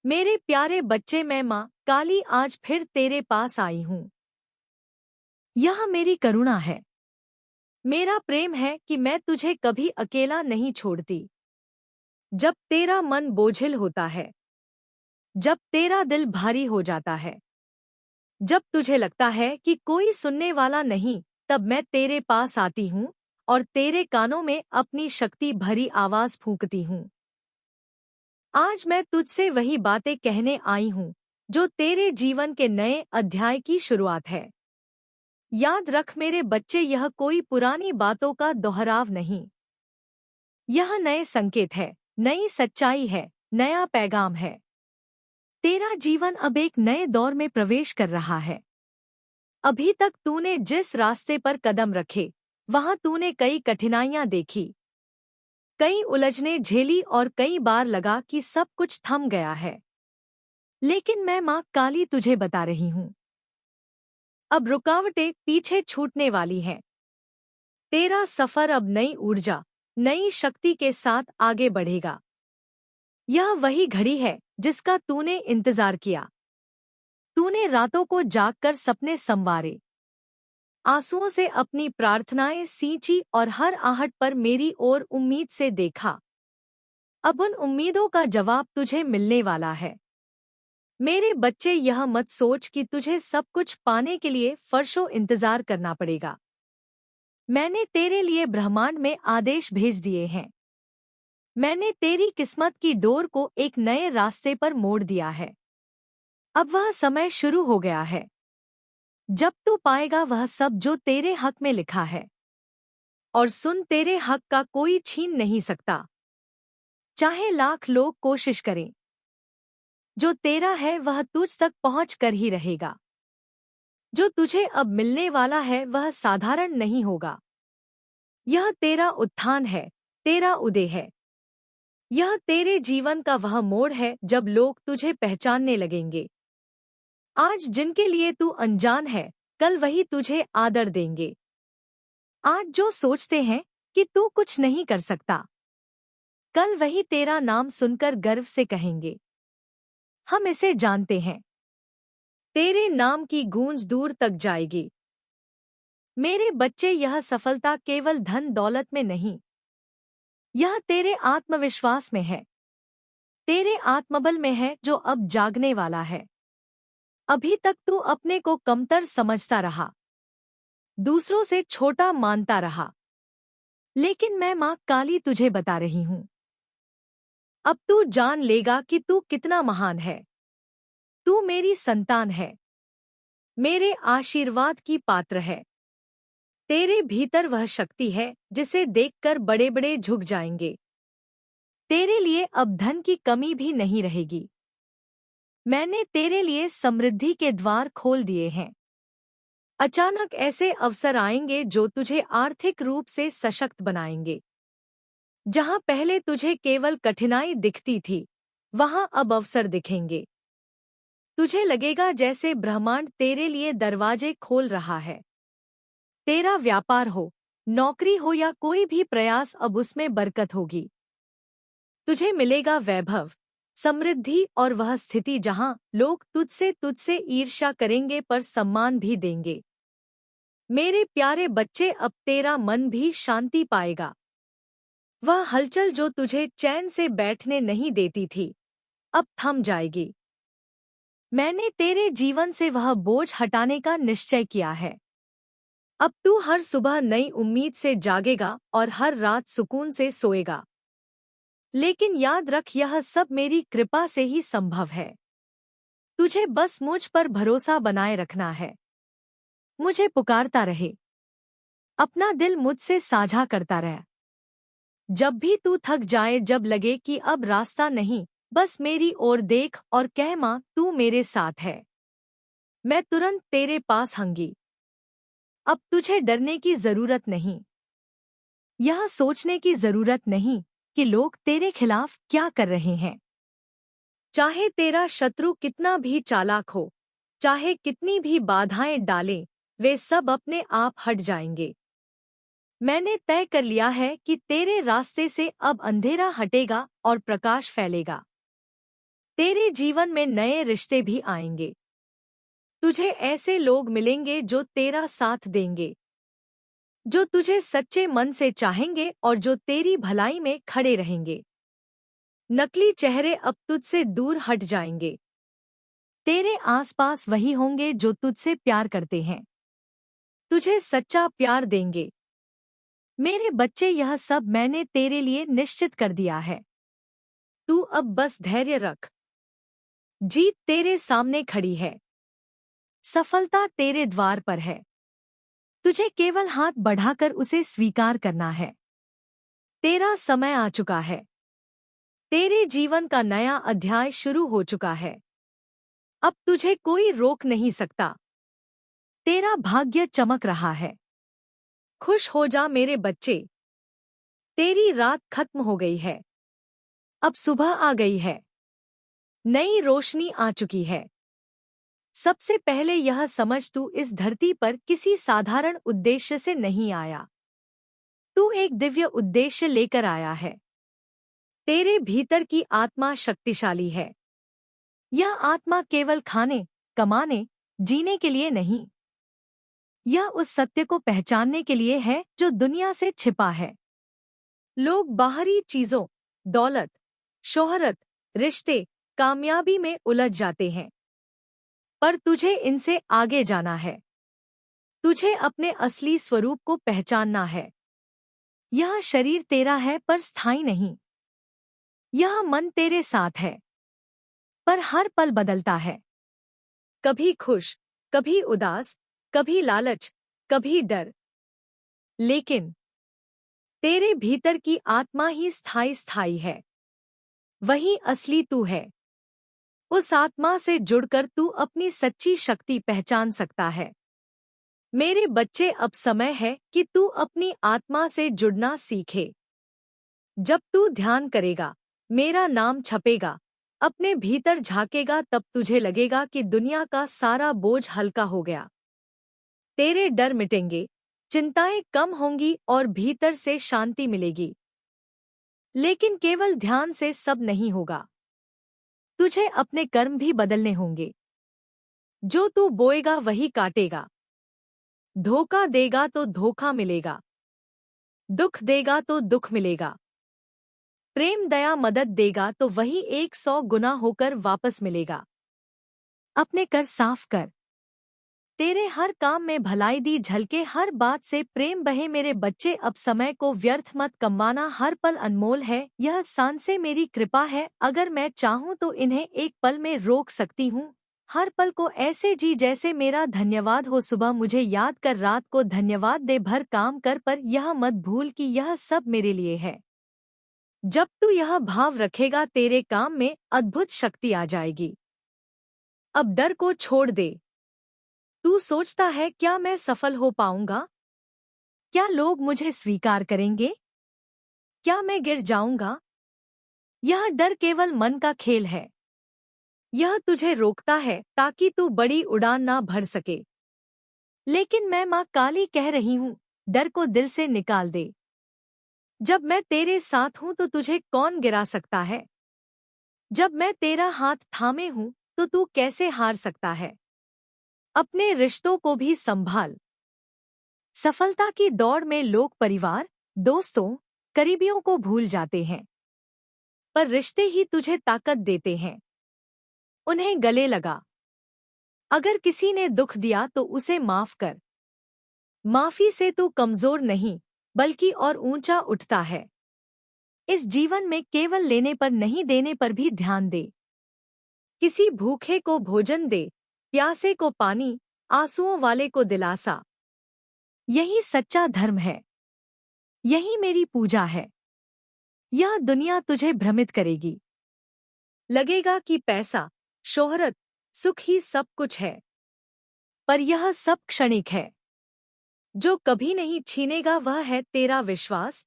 मेरे प्यारे बच्चे, मैं माँ काली आज फिर तेरे पास आई हूँ। यह मेरी करुणा है, मेरा प्रेम है कि मैं तुझे कभी अकेला नहीं छोड़ती। जब तेरा मन बोझिल होता है, जब तेरा दिल भारी हो जाता है, जब तुझे लगता है कि कोई सुनने वाला नहीं, तब मैं तेरे पास आती हूँ और तेरे कानों में अपनी शक्ति भरी आवाज फूंकती हूँ। आज मैं तुझसे वही बातें कहने आई हूँ जो तेरे जीवन के नए अध्याय की शुरुआत है। याद रख मेरे बच्चे, यह कोई पुरानी बातों का दोहराव नहीं। यह नए संकेत है, नई सच्चाई है, नया पैगाम है। तेरा जीवन अब एक नए दौर में प्रवेश कर रहा है। अभी तक तूने जिस रास्ते पर कदम रखे, वहां तूने कई कठिनाइयां देखी, कई उलझने झेली और कई बार लगा कि सब कुछ थम गया है। लेकिन मैं माँ काली तुझे बता रही हूँ, अब रुकावटें पीछे छूटने वाली हैं। तेरा सफर अब नई ऊर्जा, नई शक्ति के साथ आगे बढ़ेगा। यह वही घड़ी है जिसका तूने इंतजार किया। तूने रातों को जागकर सपने संवारे, आंसुओं से अपनी प्रार्थनाएं सींची और हर आहट पर मेरी ओर उम्मीद से देखा। अब उन उम्मीदों का जवाब तुझे मिलने वाला है। मेरे बच्चे, यह मत सोच कि तुझे सब कुछ पाने के लिए फर्शों इंतजार करना पड़ेगा। मैंने तेरे लिए ब्रह्मांड में आदेश भेज दिए हैं। मैंने तेरी किस्मत की डोर को एक नए रास्ते पर मोड़ दिया है। अब वह समय शुरू हो गया है जब तू पाएगा वह सब जो तेरे हक में लिखा है। और सुन, तेरे हक का कोई छीन नहीं सकता, चाहे लाख लोग कोशिश करें। जो तेरा है वह तुझ तक पहुंच कर ही रहेगा। जो तुझे अब मिलने वाला है वह साधारण नहीं होगा। यह तेरा उत्थान है, तेरा उदय है। यह तेरे जीवन का वह मोड़ है जब लोग तुझे पहचानने लगेंगे। आज जिनके लिए तू अनजान है, कल वही तुझे आदर देंगे। आज जो सोचते हैं कि तू कुछ नहीं कर सकता, कल वही तेरा नाम सुनकर गर्व से कहेंगे, हम इसे जानते हैं। तेरे नाम की गूंज दूर तक जाएगी। मेरे बच्चे, यह सफलता केवल धन दौलत में नहीं, यह तेरे आत्मविश्वास में है, तेरे आत्मबल में है जो अब जागने वाला है। अभी तक तू अपने को कमतर समझता रहा, दूसरों से छोटा मानता रहा। लेकिन मैं माँ काली तुझे बता रही हूँ, अब तू जान लेगा कि तू कितना महान है। तू मेरी संतान है, मेरे आशीर्वाद की पात्र है। तेरे भीतर वह शक्ति है जिसे देखकर बड़े बड़े झुक जाएंगे। तेरे लिए अब धन की कमी भी नहीं रहेगी। मैंने तेरे लिए समृद्धि के द्वार खोल दिए हैं। अचानक ऐसे अवसर आएंगे जो तुझे आर्थिक रूप से सशक्त बनाएंगे। जहां पहले तुझे केवल कठिनाई दिखती थी, वहां अब अवसर दिखेंगे। तुझे लगेगा जैसे ब्रह्मांड तेरे लिए दरवाजे खोल रहा है। तेरा व्यापार हो, नौकरी हो या कोई भी प्रयास, अब उसमें बरकत होगी। तुझे मिलेगा वैभव, समृद्धि और वह स्थिति जहां लोग तुझसे ईर्ष्या करेंगे पर सम्मान भी देंगे। मेरे प्यारे बच्चे, अब तेरा मन भी शांति पाएगा। वह हलचल जो तुझे चैन से बैठने नहीं देती थी, अब थम जाएगी। मैंने तेरे जीवन से वह बोझ हटाने का निश्चय किया है। अब तू हर सुबह नई उम्मीद से जागेगा और हर रात सुकून से सोएगा। लेकिन याद रख, यह सब मेरी कृपा से ही संभव है। तुझे बस मुझ पर भरोसा बनाए रखना है। मुझे पुकारता रहे, अपना दिल मुझसे साझा करता रह। जब भी तू थक जाए, जब लगे कि अब रास्ता नहीं, बस मेरी ओर देख और कह, माँ तू मेरे साथ है। मैं तुरंत तेरे पास आऊंगी। अब तुझे डरने की जरूरत नहीं, यह सोचने की जरूरत नहीं कि लोग तेरे खिलाफ क्या कर रहे हैं। चाहे तेरा शत्रु कितना भी चालाक हो, चाहे कितनी भी बाधाएं डालें, वे सब अपने आप हट जाएंगे। मैंने तय कर लिया है कि तेरे रास्ते से अब अंधेरा हटेगा और प्रकाश फैलेगा। तेरे जीवन में नए रिश्ते भी आएंगे। तुझे ऐसे लोग मिलेंगे जो तेरा साथ देंगे, जो तुझे सच्चे मन से चाहेंगे और जो तेरी भलाई में खड़े रहेंगे। नकली चेहरे अब तुझसे दूर हट जाएंगे। तेरे आसपास वही होंगे जो तुझसे प्यार करते हैं, तुझे सच्चा प्यार देंगे। मेरे बच्चे, यह सब मैंने तेरे लिए निश्चित कर दिया है। तू अब बस धैर्य रख। जीत तेरे सामने खड़ी है। सफलता तेरे द्वार पर है। तुझे केवल हाथ बढ़ाकर उसे स्वीकार करना है। तेरा समय आ चुका है। तेरे जीवन का नया अध्याय शुरू हो चुका है। अब तुझे कोई रोक नहीं सकता। तेरा भाग्य चमक रहा है। खुश हो जा मेरे बच्चे। तेरी रात खत्म हो गई है। अब सुबह आ गई है। नई रोशनी आ चुकी है। सबसे पहले यह समझ, तू इस धरती पर किसी साधारण उद्देश्य से नहीं आया। तू एक दिव्य उद्देश्य लेकर आया है। तेरे भीतर की आत्मा शक्तिशाली है। यह आत्मा केवल खाने, कमाने, जीने के लिए नहीं, यह उस सत्य को पहचानने के लिए है जो दुनिया से छिपा है। लोग बाहरी चीजों, दौलत, शोहरत, रिश्ते, कामयाबी में उलझ जाते हैं, पर तुझे इनसे आगे जाना है। तुझे अपने असली स्वरूप को पहचानना है। यह शरीर तेरा है पर स्थायी नहीं। यह मन तेरे साथ है, पर हर पल बदलता है। कभी खुश, कभी उदास, कभी लालच, कभी डर। लेकिन तेरे भीतर की आत्मा ही स्थायी है। वही असली तू है। उस आत्मा से जुड़कर तू अपनी सच्ची शक्ति पहचान सकता है। मेरे बच्चे, अब समय है कि तू अपनी आत्मा से जुड़ना सीखे। जब तू ध्यान करेगा, मेरा नाम छपेगा, अपने भीतर झांकेगा, तब तुझे लगेगा कि दुनिया का सारा बोझ हल्का हो गया। तेरे डर मिटेंगे, चिंताएं कम होंगी और भीतर से शांति मिलेगी। लेकिन केवल ध्यान से सब नहीं होगा। तुझे अपने कर्म भी बदलने होंगे। जो तू बोएगा वही काटेगा। धोखा देगा तो धोखा मिलेगा। दुख देगा तो दुख मिलेगा। प्रेम, दया, मदद देगा तो वही 100 गुना होकर वापस मिलेगा। अपने कर साफ कर। तेरे हर काम में भलाई दी झलके, हर बात से प्रेम बहे। मेरे बच्चे, अब समय को व्यर्थ मत कमाना। हर पल अनमोल है। यह सांसें मेरी कृपा है। अगर मैं चाहूँ तो इन्हें एक पल में रोक सकती हूँ। हर पल को ऐसे जी जैसे मेरा धन्यवाद हो। सुबह मुझे याद कर, रात को धन्यवाद दे। भर काम कर, पर यह मत भूल कि यह सब मेरे लिए है। जब तू यह भाव रखेगा, तेरे काम में अद्भुत शक्ति आ जाएगी। अब डर को छोड़ दे। तू सोचता है, क्या मैं सफल हो पाऊंगा? क्या लोग मुझे स्वीकार करेंगे? क्या मैं गिर जाऊंगा? यह डर केवल मन का खेल है। यह तुझे रोकता है ताकि तू बड़ी उड़ान ना भर सके। लेकिन मैं माँ काली कह रही हूँ, डर को दिल से निकाल दे। जब मैं तेरे साथ हूँ तो तुझे कौन गिरा सकता है? जब मैं तेरा हाथ थामे हूँ तो तू कैसे हार सकता है? अपने रिश्तों को भी संभाल। सफलता की दौड़ में लोग परिवार, दोस्तों, करीबियों को भूल जाते हैं, पर रिश्ते ही तुझे ताकत देते हैं। उन्हें गले लगा। अगर किसी ने दुख दिया तो उसे माफ कर। माफी से तू कमजोर नहीं, बल्कि और ऊंचा उठता है। इस जीवन में केवल लेने पर नहीं, देने पर भी ध्यान दे। किसी भूखे को भोजन दे, प्यासे को पानी, आंसुओं वाले को दिलासा। यही सच्चा धर्म है। यही मेरी पूजा है। यह दुनिया तुझे भ्रमित करेगी। लगेगा कि पैसा, शोहरत, सुख ही सब कुछ है, पर यह सब क्षणिक है। जो कभी नहीं छीनेगा वह है तेरा विश्वास,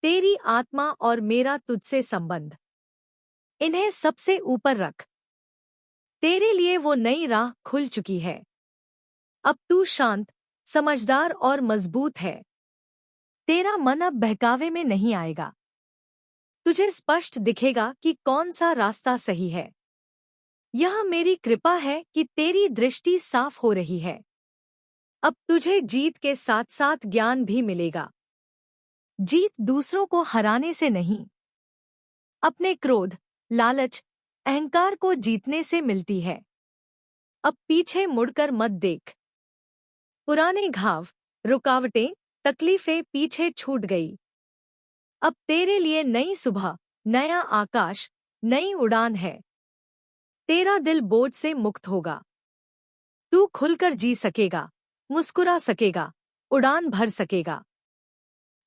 तेरी आत्मा और मेरा तुझसे संबंध। इन्हें सबसे ऊपर रख। तेरे लिए वो नई राह खुल चुकी है। अब तू शांत, समझदार और मजबूत है। तेरा मन अब बहकावे में नहीं आएगा। तुझे स्पष्ट दिखेगा कि कौन सा रास्ता सही है। यह मेरी कृपा है कि तेरी दृष्टि साफ हो रही है। अब तुझे जीत के साथ साथ ज्ञान भी मिलेगा। जीत दूसरों को हराने से नहीं, अपने क्रोध, लालच, अहंकार को जीतने से मिलती है। अब पीछे मुड़कर मत देख। पुराने घाव, रुकावटें, तकलीफें पीछे छूट गई। अब तेरे लिए नई सुबह, नया आकाश, नई उड़ान है। तेरा दिल बोझ से मुक्त होगा। तू खुलकर जी सकेगा, मुस्कुरा सकेगा, उड़ान भर सकेगा।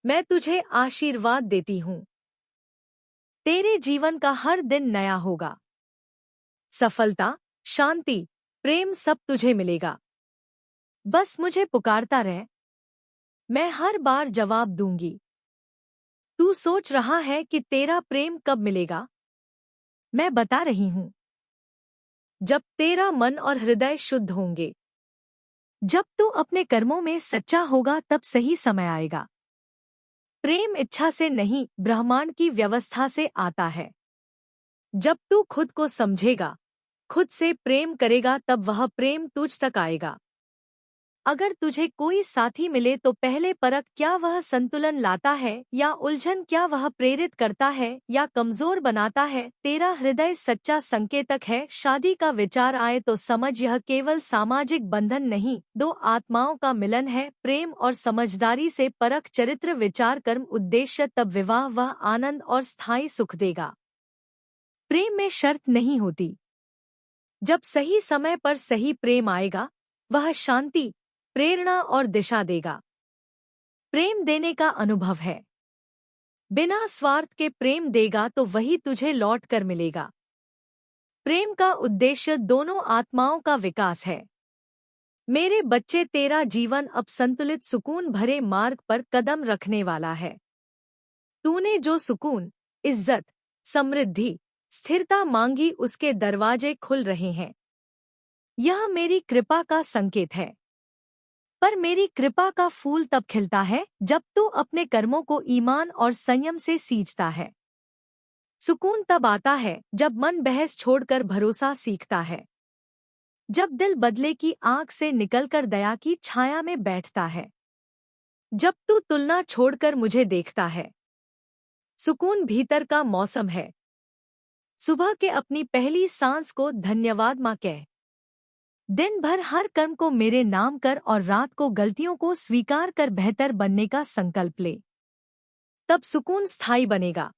मैं तुझे आशीर्वाद देती हूँ। तेरे जीवन का हर दिन नया होगा। सफलता, शांति, प्रेम सब तुझे मिलेगा। बस मुझे पुकारता रह, मैं हर बार जवाब दूंगी। तू सोच रहा है कि तेरा प्रेम कब मिलेगा? मैं बता रही हूँ, जब तेरा मन और हृदय शुद्ध होंगे। जब तू अपने कर्मों में सच्चा होगा तब सही समय आएगा। प्रेम इच्छा से नहीं, ब्रह्मांड की व्यवस्था से आता है। जब तू खुद को समझेगा, खुद से प्रेम करेगा तब वह प्रेम तुझ तक आएगा। अगर तुझे कोई साथी मिले तो पहले परख, क्या वह संतुलन लाता है या उलझन, क्या वह प्रेरित करता है या कमजोर बनाता है। तेरा हृदय सच्चा संकेतक है। शादी का विचार आए तो समझ, यह केवल सामाजिक बंधन नहीं, दो आत्माओं का मिलन है। प्रेम और समझदारी से परख, चरित्र, विचार, कर्म, उद्देश्य, तब विवाह वह आनंद और स्थायी सुख देगा। प्रेम में शर्त नहीं होती। जब सही समय पर सही प्रेम आएगा, वह शांति, प्रेरणा और दिशा देगा। प्रेम देने का अनुभव है। बिना स्वार्थ के प्रेम देगा तो वही तुझे लौट कर मिलेगा। प्रेम का उद्देश्य दोनों आत्माओं का विकास है। मेरे बच्चे, तेरा जीवन अब संतुलित, सुकून भरे मार्ग पर कदम रखने वाला है। तूने जो सुकून, इज्जत, समृद्धि, स्थिरता मांगी, उसके दरवाजे खुल रहे हैं। यह मेरी कृपा का संकेत है। पर मेरी कृपा का फूल तब खिलता है जब तू अपने कर्मों को ईमान और संयम से सींचता है। सुकून तब आता है जब मन बहस छोड़कर भरोसा सीखता है। जब दिल बदले की आंख से निकलकर दया की छाया में बैठता है। जब तू तुलना छोड़कर मुझे देखता है। सुकून भीतर का मौसम है। सुबह के अपनी पहली सांस को धन्यवाद माँ कह। दिन भर हर कर्म को मेरे नाम कर और रात को गलतियों को स्वीकार कर बेहतर बनने का संकल्प ले। तब सुकून स्थायी बनेगा।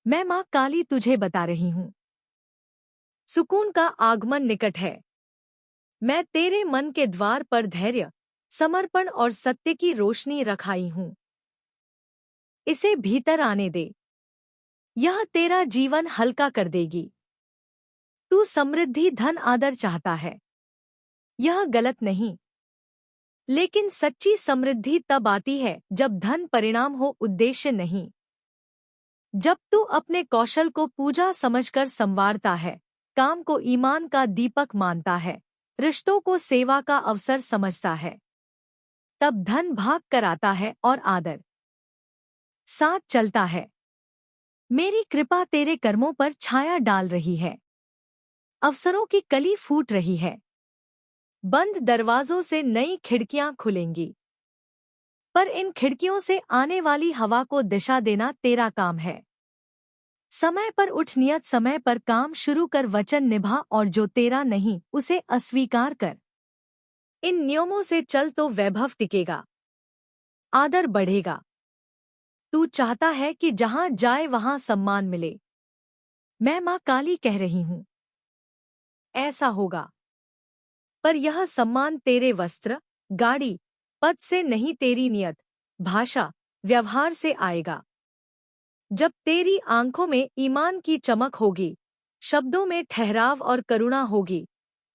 मैं माँ काली तुझे बता रही हूँ, सुकून का आगमन निकट है। मैं तेरे मन के द्वार पर धैर्य, समर्पण और सत्य की रोशनी रखाई हूँ। इसे भीतर आने दे। यह तेरा जीवन हल्का कर देगी। तू समृद्धि, धन, आदर चाहता है। यह गलत नहीं, लेकिन सच्ची समृद्धि तब आती है जब धन परिणाम हो, उद्देश्य नहीं। जब तू अपने कौशल को पूजा समझकर संवारता है, काम को ईमान का दीपक मानता है, रिश्तों को सेवा का अवसर समझता है, तब धन भाग कर आता है और आदर साथ चलता है। मेरी कृपा तेरे कर्मों पर छाया डाल रही है। अवसरों की कली फूट रही है। बंद दरवाजों से नई खिड़कियां खुलेंगी। पर इन खिड़कियों से आने वाली हवा को दिशा देना तेरा काम है। समय पर उठ, नियत समय पर काम शुरू कर, वचन निभा और जो तेरा नहीं उसे अस्वीकार कर। इन नियमों से चल तो वैभव टिकेगा, आदर बढ़ेगा। तू चाहता है कि जहां जाए वहां सम्मान मिले। मैं माँ काली कह रही हूं, ऐसा होगा। पर यह सम्मान तेरे वस्त्र, गाड़ी, पद से नहीं, तेरी नियत, भाषा, व्यवहार से आएगा। जब तेरी आंखों में ईमान की चमक होगी, शब्दों में ठहराव और करुणा होगी,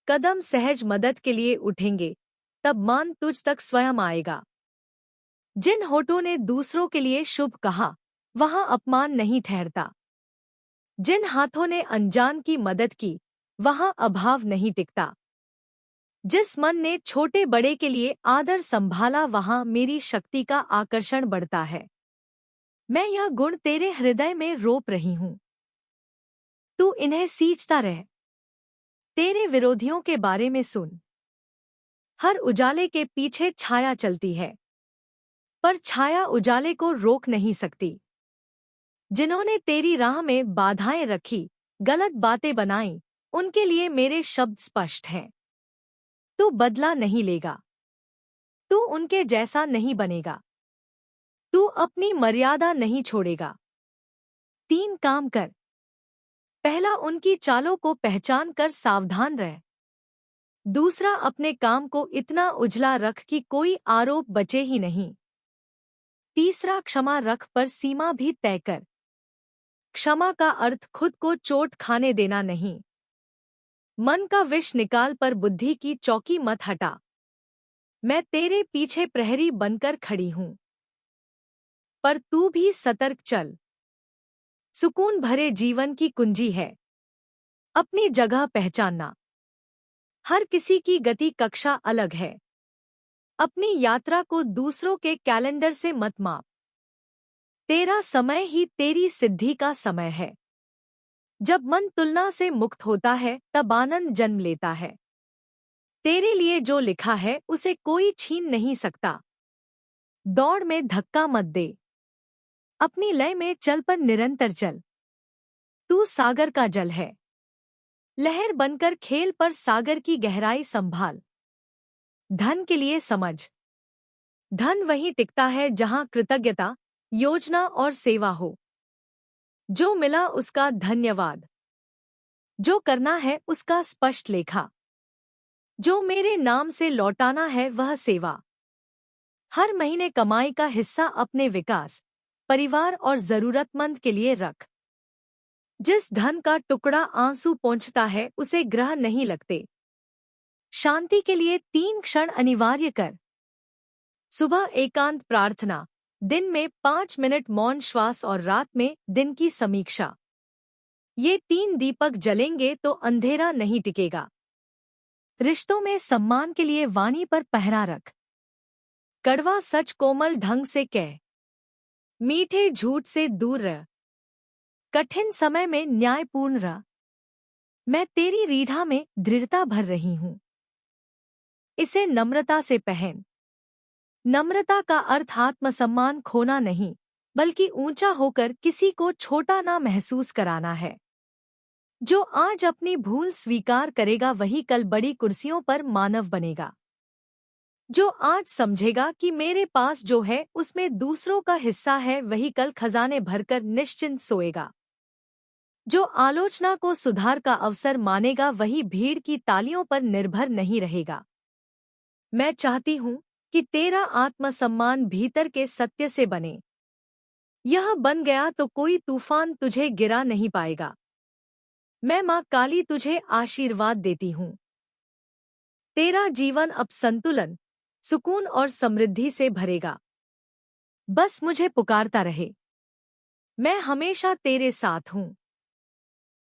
कदम सहज मदद के लिए उठेंगे, तब मान तुझ तक स्वयं आएगा। जिन होठों ने दूसरों के लिए शुभ कहा, वहां अपमान नहीं ठहरता। जिन हाथों ने अनजान की मदद की, वहां अभाव नहीं टिकता। जिस मन ने छोटे बड़े के लिए आदर संभाला, वहां मेरी शक्ति का आकर्षण बढ़ता है। मैं यह गुण तेरे हृदय में रोप रही हूं। तू इन्हें सींचता रह। तेरे विरोधियों के बारे में सुन। हर उजाले के पीछे छाया चलती है, पर छाया उजाले को रोक नहीं सकती। जिन्होंने तेरी राह में बाधाएं रखी, गलत बातें बनाई, उनके लिए मेरे शब्द स्पष्ट हैं। तू बदला नहीं लेगा। तू उनके जैसा नहीं बनेगा। तू अपनी मर्यादा नहीं छोड़ेगा। 3 काम कर। पहला, उनकी चालों को पहचान कर सावधान रह। दूसरा, अपने काम को इतना उजला रख कि कोई आरोप बचे ही नहीं। तीसरा, क्षमा रख पर सीमा भी तय कर। क्षमा का अर्थ खुद को चोट खाने देना नहीं। मन का विष निकाल पर बुद्धि की चौकी मत हटा। मैं तेरे पीछे प्रहरी बनकर खड़ी हूं, पर तू भी सतर्क चल। सुकून भरे जीवन की कुंजी है अपनी जगह पहचानना। हर किसी की गति कक्षा अलग है। अपनी यात्रा को दूसरों के कैलेंडर से मत माप। तेरा समय ही तेरी सिद्धि का समय है। जब मन तुलना से मुक्त होता है तब आनंद जन्म लेता है। तेरे लिए जो लिखा है उसे कोई छीन नहीं सकता। दौड़ में धक्का मत दे। अपनी लय में चल पर निरंतर चल। तू सागर का जल है। लहर बनकर खेल पर सागर की गहराई संभाल। धन के लिए समझ। धन वहीं टिकता है जहां कृतज्ञता, योजना और सेवा हो। जो मिला उसका धन्यवाद। जो करना है उसका स्पष्ट लेखा। जो मेरे नाम से लौटाना है वह सेवा। हर महीने कमाई का हिस्सा अपने विकास, परिवार और जरूरतमंद के लिए रख। जिस धन का टुकड़ा आंसू पोंछता है उसे ग्रह नहीं लगते। शांति के लिए 3 क्षण अनिवार्य कर। सुबह एकांत प्रार्थना, दिन में 5 मिनट मौन श्वास और रात में दिन की समीक्षा। ये 3 दीपक जलेंगे तो अंधेरा नहीं टिकेगा। रिश्तों में सम्मान के लिए वाणी पर पहरा रख। कड़वा सच कोमल ढंग से कह। मीठे झूठ से दूर रह। कठिन समय में न्यायपूर्ण रह। मैं तेरी रीढ़ा में दृढ़ता भर रही हूं। इसे नम्रता से पहन। नम्रता का अर्थ आत्मसम्मान खोना नहीं, बल्कि ऊंचा होकर किसी को छोटा ना महसूस कराना है। जो आज अपनी भूल स्वीकार करेगा वही कल बड़ी कुर्सियों पर मानव बनेगा। जो आज समझेगा कि मेरे पास जो है उसमें दूसरों का हिस्सा है वही कल खजाने भरकर निश्चिंत सोएगा। जो आलोचना को सुधार का अवसर मानेगा वही भीड़ की तालियों पर निर्भर नहीं रहेगा। मैं चाहती हूं कि तेरा आत्मसम्मान भीतर के सत्य से बने। यह बन गया तो कोई तूफान तुझे गिरा नहीं पाएगा। मैं मां काली तुझे आशीर्वाद देती हूं। तेरा जीवन अब संतुलन, सुकून और समृद्धि से भरेगा। बस मुझे पुकारता रहे। मैं हमेशा तेरे साथ हूं।